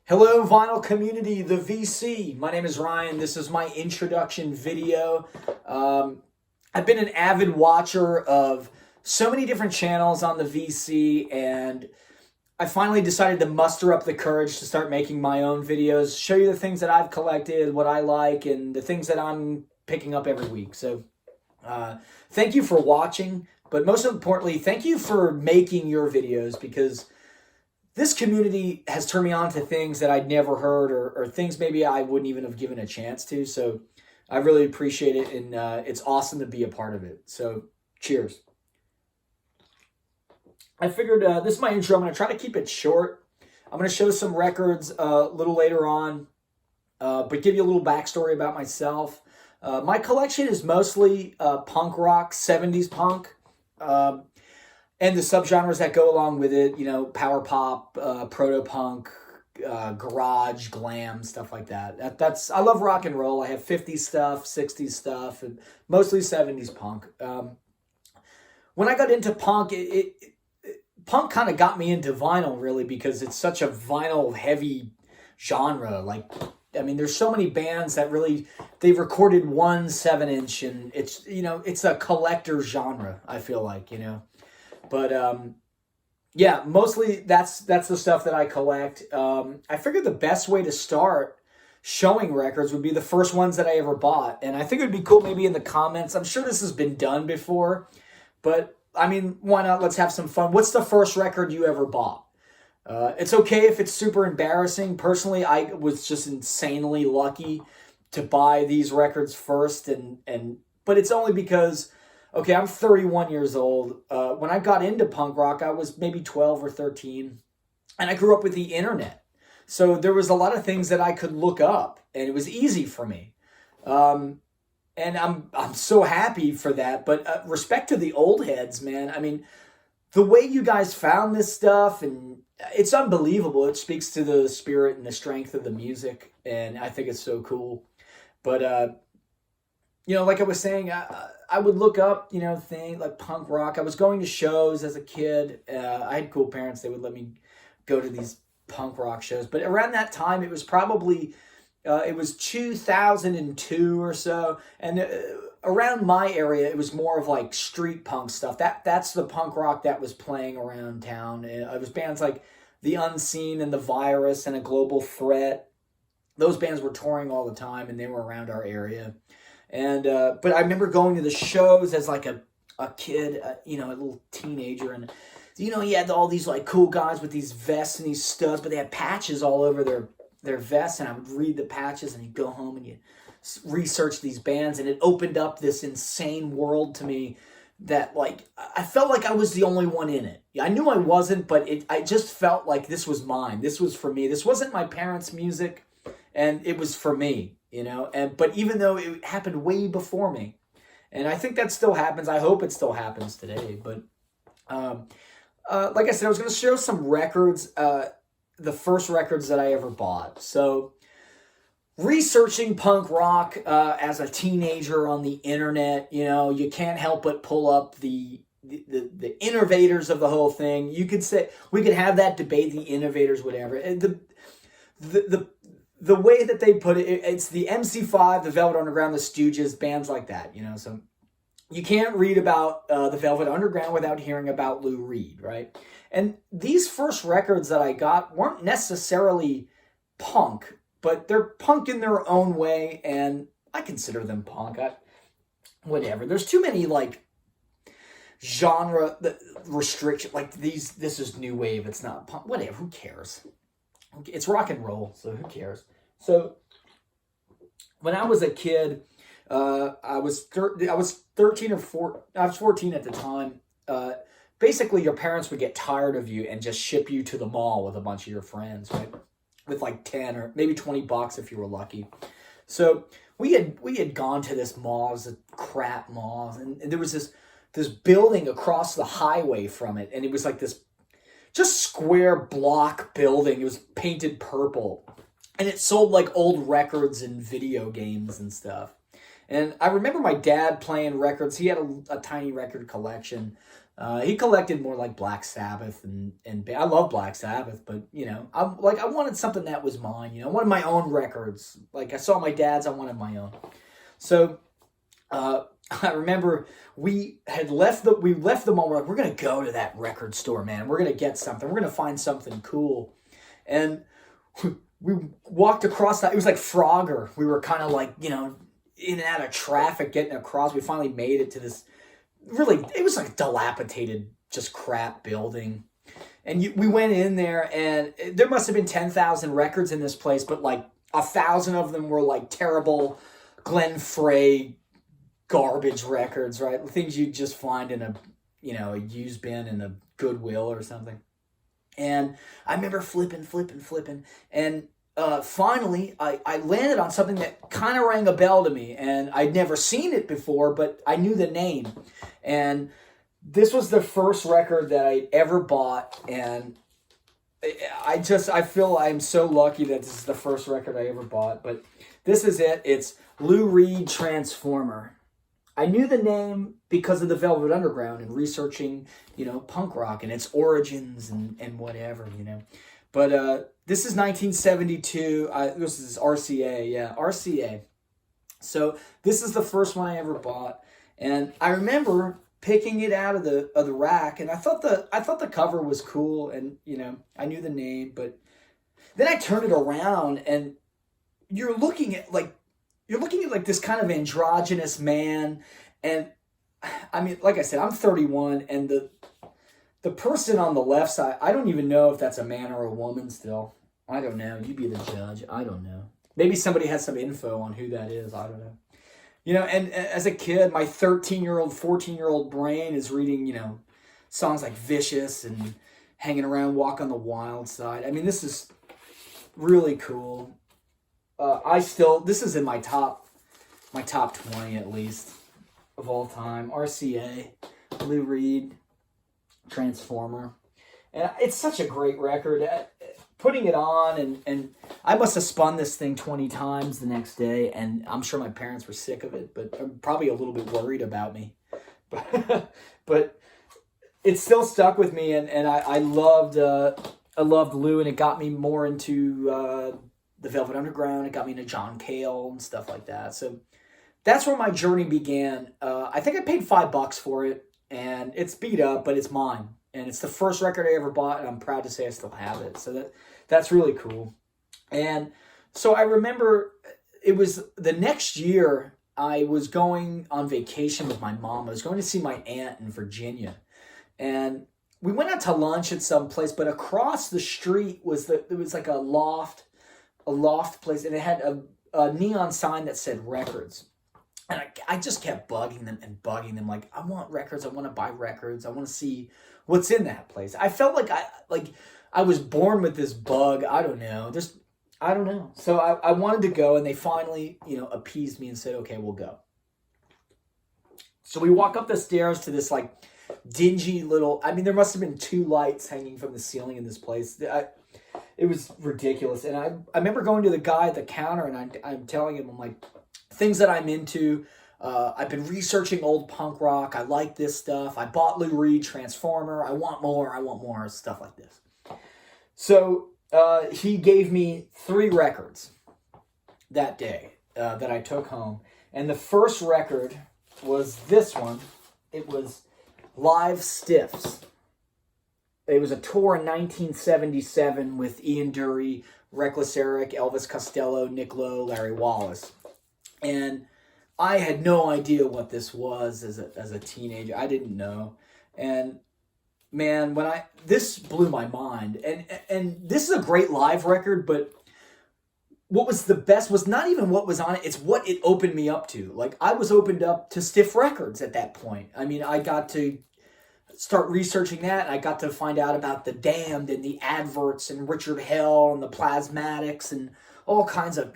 Hello, vinyl community, the VC. My name is Ryan. This is my introduction video. I've been an avid watcher of so many different channels on the VC, and I finally decided to muster up the courage to start making my own videos, show you the things that I've collected, what I like, and the things that I'm picking up every week. So thank you for watching, but most importantly, thank you for making your videos, because this community has turned me on to things that I'd never heard, or things maybe I wouldn't even have given a chance to. So I really appreciate it, and it's awesome to be a part of it. So cheers. I figured this is my intro. I'm going to try to keep it short. I'm going to show some records a little later on, but give you a little backstory about myself. My collection is mostly punk rock, 70s punk. And the subgenres that go along with it, you know, power pop, proto-punk, garage, glam, stuff like that. That's I love rock and roll. I have 50s stuff, 60s stuff, and mostly 70s punk. When I got into punk, punk kind of got me into vinyl, really, because it's such a vinyl-heavy genre. Like, I mean, there's so many bands that really, they've recorded one 7-inch, and it's, you know, it's a collector genre, I feel like, you know. But yeah, mostly that's the stuff that I collect. I figured the best way to start showing records would be the first ones that I ever bought. And I think it would be cool maybe in the comments. I'm sure this has been done before, but I mean, why not? Let's have some fun. What's the first record you ever bought? It's okay if it's super embarrassing. Personally, I was just insanely lucky to buy these records first, but it's only because, okay, I'm 31 years old. When I got into punk rock, I was maybe 12 or 13, and I grew up with the internet. So there was a lot of things that I could look up, and it was easy for me. And I'm so happy for that. But respect to the old heads, man. I mean, the way you guys found this stuff, and it's unbelievable. It speaks to the spirit and the strength of the music, and I think it's so cool. But you know, like I was saying, I would look up, you know, things like punk rock. I was going to shows as a kid. I had cool parents. They would let me go to these punk rock shows. But around that time, it was probably, it was 2002 or so. And around my area, it was more of like street punk stuff. That's the punk rock that was playing around town. It was bands like The Unseen and The Virus and A Global Threat. Those bands were touring all the time, and they were around our area. And but I remember going to the shows as like a kid, you know, a little teenager, and you know, he had all these like cool guys with these vests and these studs, but they had patches all over their vests, and I would read the patches, and you'd go home and you research these bands, and it opened up this insane world to me that, like, I felt like I was the only one in it. I knew I wasn't, but I just felt like this was mine. This was for me. This wasn't my parents' music, and it was for me. You know, but even though it happened way before me, and I think that still happens. I hope it still happens today. But like I said, I was going to show some records, the first records that I ever bought. So researching punk rock as a teenager on the internet, you know, you can't help but pull up the innovators of the whole thing. You could say, we could have that debate, the innovators, whatever. The way that they put it, it's the MC5, the Velvet Underground, the Stooges, bands like that, you know. So you can't read about the Velvet Underground without hearing about Lou Reed, right? And these first records that I got weren't necessarily punk, but they're punk in their own way, and I consider them punk. Whatever. There's too many, like, genre restriction. Like, this is new wave, it's not punk. Whatever, who cares? It's rock and roll, so who cares? So when I was a kid, I was 13 or 14. I was 14 at the time. Basically, your parents would get tired of you and just ship you to the mall with a bunch of your friends, right? With like 10 or maybe $20 if you were lucky. So we had gone to this mall. It was a crap mall, and there was this building across the highway from it, and it was like this just square block building. It was painted purple, and it sold like old records and video games and stuff. And I remember my dad playing records. He had a tiny record collection. He collected more like Black Sabbath and I love Black Sabbath, but I wanted something that was mine. I wanted my own records. Like I saw my dad's, I wanted my own. So I remember we left the mall. We're like, we're gonna go to that record store, man. We're gonna get something. We're gonna find something cool, and we walked across that. It was like Frogger. We were kind of like in and out of traffic getting across. We finally made it to this. Really, it was like a dilapidated, just crap building. And we went in there, and there must have been 10,000 records in this place, but like 1,000 of them were like terrible Glenn Frey garbage records, right? Things you'd just find in a used bin in a Goodwill or something. And I remember flipping, and finally, I landed on something that kind of rang a bell to me, and I'd never seen it before, but I knew the name. And this was the first record that I ever bought, and I feel I'm so lucky that this is the first record I ever bought. But this is it. It's Lou Reed Transformer. I knew the name because of the Velvet Underground and researching, punk rock and its origins and whatever, But this is 1972. This is RCA, yeah, RCA. So this is the first one I ever bought, and I remember picking it out of the rack, and I thought the cover was cool, and I knew the name, but then I turned it around, and you're looking at this kind of androgynous man, and I mean, like I said, I'm 31, and the person on the left side, I don't even know if that's a man or a woman still. I don't know. You be the judge. I don't know. Maybe somebody has some info on who that is. I don't know. And as a kid, my 13-year-old, 14-year-old brain is reading, songs like Vicious and Hanging Around, Walk on the Wild Side. I mean, this is really cool. This is in my top 20 at least of all time. RCA, Lou Reed, Transformer. And it's such a great record. Putting it on, and I must have spun this thing 20 times the next day, and I'm sure my parents were sick of it, but probably a little bit worried about me. But it still stuck with me, and I loved Lou, and it got me more into the Velvet Underground. It got me into John Cale and stuff like that. So that's where my journey began. I think I paid $5 for it, and it's beat up, but it's mine. And it's the first record I ever bought, and I'm proud to say I still have it. So that's really cool. And so I remember it was the next year I was going on vacation with my mom. I was going to see my aunt in Virginia. And we went out to lunch at some place, but across the street it was like a loft place, and it had a neon sign that said records. And I just kept bugging them like, I want records, I want to buy records, I want to see what's in that place. I felt like I was born with this bug. I don't know. So I wanted to go, and they finally, appeased me and said, okay, we'll go. So we walk up the stairs to this like dingy little, there must have been 2 lights hanging from the ceiling in this place. It was ridiculous. And I remember going to the guy at the counter, and I'm telling him, I'm like, things that I'm into. I've been researching old punk rock. I like this stuff. I bought Lou Reed Transformer. I want more, stuff like this. So he gave me 3 records that day that I took home. And the first record was this one. It was Live Stiffs. It was a tour in 1977 with Ian Dury, Reckless Eric, Elvis Costello, Nick Lowe, Larry Wallace. And I had no idea what this was as a teenager. I didn't know. And man, this blew my mind. And this is a great live record, but what was the best was not even what was on it, it's what it opened me up to. Like, I was opened up to stiff records at that point. I got to start researching that, and I got to find out about the Damned and the Adverts and Richard Hell and the Plasmatics and all kinds of,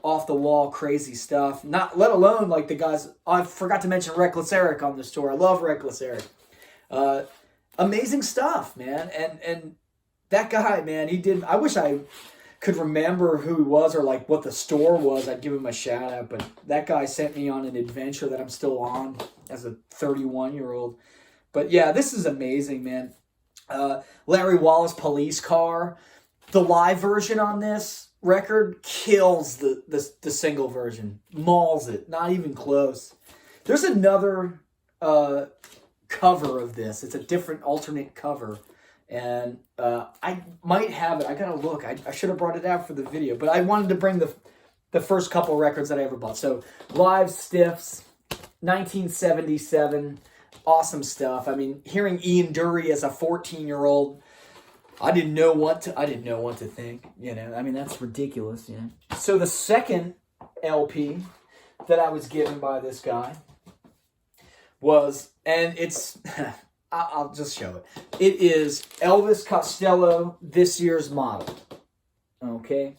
off-the-wall crazy stuff. Not let alone, like, the guys, I forgot to mention Reckless Eric on this tour. I love Reckless Eric. Amazing stuff, man. And that guy, man, I wish I could remember who he was or, like, what the store was. I'd give him a shout-out. But that guy sent me on an adventure that I'm still on as a 31-year-old. But yeah, this is amazing, man. Larry Wallace Police Car. The live version on this record kills the single version. Mauls it. Not even close. There's another cover of this. It's a different alternate cover. And I might have it. I gotta look. I should have brought it out for the video. But I wanted to bring the first couple records that I ever bought. So Live Stiffs, 1977. Awesome stuff. I mean, hearing Ian Dury as a 14-year-old, I didn't know what to think. You know, I mean, that's ridiculous. You know. So the second LP that I was given by this guy was, and it's, I'll just show it. It is Elvis Costello, This Year's Model. Okay.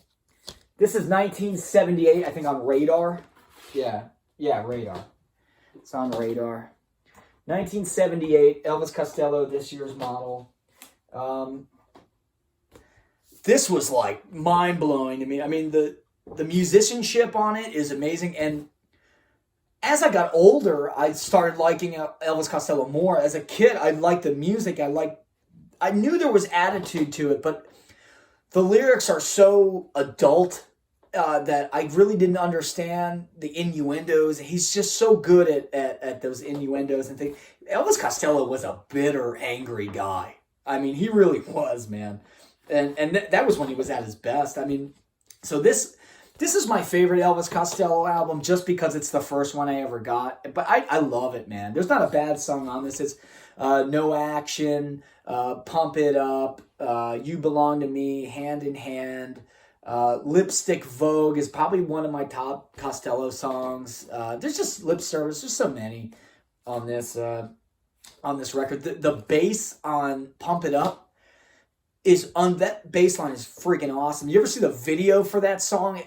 This is 1978, I think, on Radar. Yeah, Radar. It's on Radar. 1978, Elvis Costello, This Year's Model. This was like mind-blowing to me. I mean, the musicianship on it is amazing. And as I got older, I started liking Elvis Costello more. As a kid, I liked the music. I knew there was attitude to it, but the lyrics are so adult that I really didn't understand the innuendos. He's just so good at those innuendos and things. Elvis Costello was a bitter, angry guy. I mean, he really was, man. And that was when he was at his best. I mean, so this is my favorite Elvis Costello album just because it's the first one I ever got. But I love it, man. There's not a bad song on this. It's No Action, Pump It Up, You Belong to Me, Hand in Hand. Lipstick Vogue is probably one of my top Costello songs. There's just Lip Service. There's so many on this record. The bass on Pump It Up that bass line is freaking awesome. You ever see the video for that song?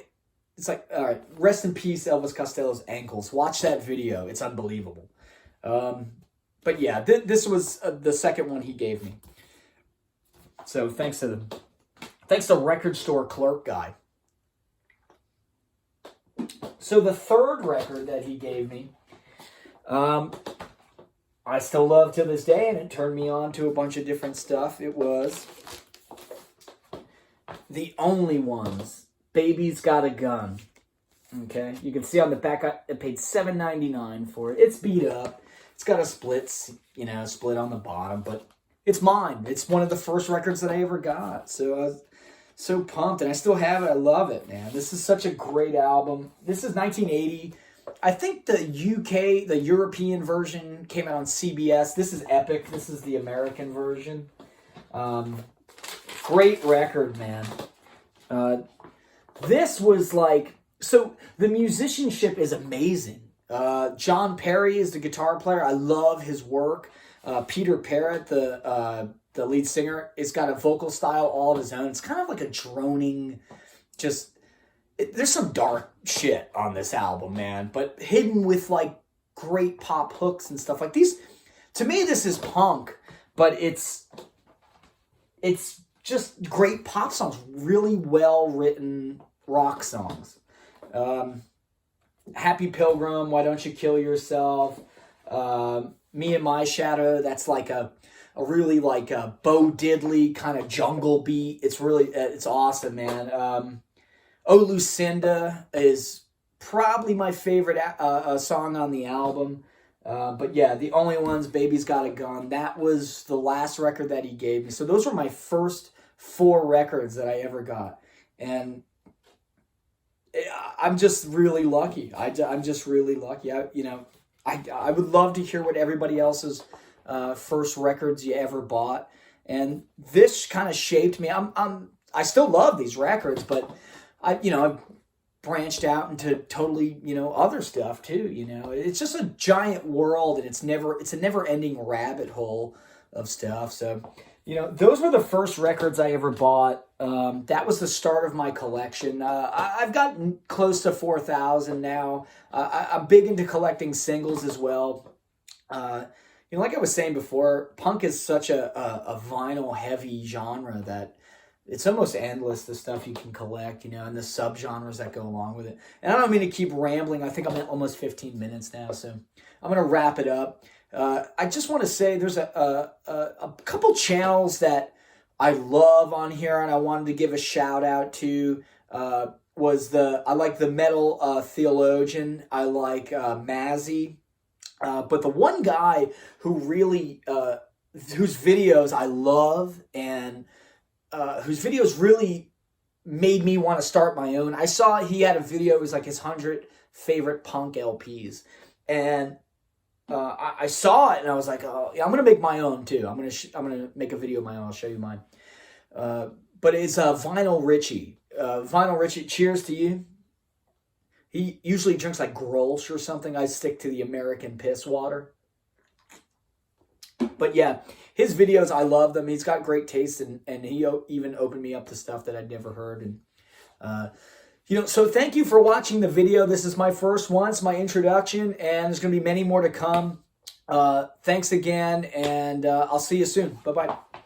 It's like, all right, rest in peace, Elvis Costello's ankles. Watch that video. It's unbelievable. But yeah, this was the second one he gave me. So thanks to Record Store Clerk Guy. So the third record that he gave me, I still love to this day, and it turned me on to a bunch of different stuff. It was The Only Ones, Baby's Got a Gun. Okay, you can see on the back, I paid $7.99 for it. It's beat up. It's got a split on the bottom, but it's mine. It's one of the first records that I ever got. So I was so pumped, and I still have it. I love it, man. This is such a great album. This is 1980. I think the European version came out on CBS. This is Epic. This is the American version. Great record, man. This was like, so the musicianship is amazing. John Perry is the guitar player. I love his work. Peter Parrott, the lead singer, has got a vocal style all of his own. It's kind of like a droning, there's some dark shit on this album, man, but hidden with like great pop hooks and stuff like these. To me, this is punk, but it's just great pop songs, really well written rock songs. Happy Pilgrim, Why Don't You Kill Yourself? Me and My Shadow, that's like a really like a Bo Diddley kind of jungle beat. It's really, it's awesome, man. Oh Lucinda is probably my favorite song on the album. But yeah, The Only Ones, Baby's Got a Gun, that was the last record that he gave me. So those were my first 4 records that I ever got. And I'm just really lucky. I'm just really lucky. I would love to hear what everybody else's first records you ever bought. And this kind of shaped me. I still love these records, but I've branched out into totally, other stuff too, It's just a giant world, and it's a never-ending rabbit hole of stuff. So, those were the first records I ever bought. That was the start of my collection. I've gotten close to 4,000 now. I'm big into collecting singles as well. Like I was saying before, punk is such a vinyl-heavy genre that it's almost endless, the stuff you can collect, and the subgenres that go along with it. And I don't mean to keep rambling. I think I'm at almost 15 minutes now, so I'm going to wrap it up. I just want to say there's a couple channels that I love on here, and I wanted to give a shout out to. I like the Metal Theologian. I like Mazzy. But the one guy who really, whose videos I love and whose videos really made me want to start my own. I saw he had a video, it was like his 100 favorite punk LPs. And I saw it and I was like, oh, yeah, I'm going to make my own too. I'm going to make a video of my own. I'll show you mine. But it's Vinyl Richie. Vinyl Richie, cheers to you. He usually drinks like Grolsch or something. I stick to the American piss water. But yeah, his videos, I love them. He's got great taste, and he even opened me up to stuff that I'd never heard. And so thank you for watching the video. This is my first one. It's my introduction, and there's going to be many more to come. Thanks again, and I'll see you soon. Bye-bye.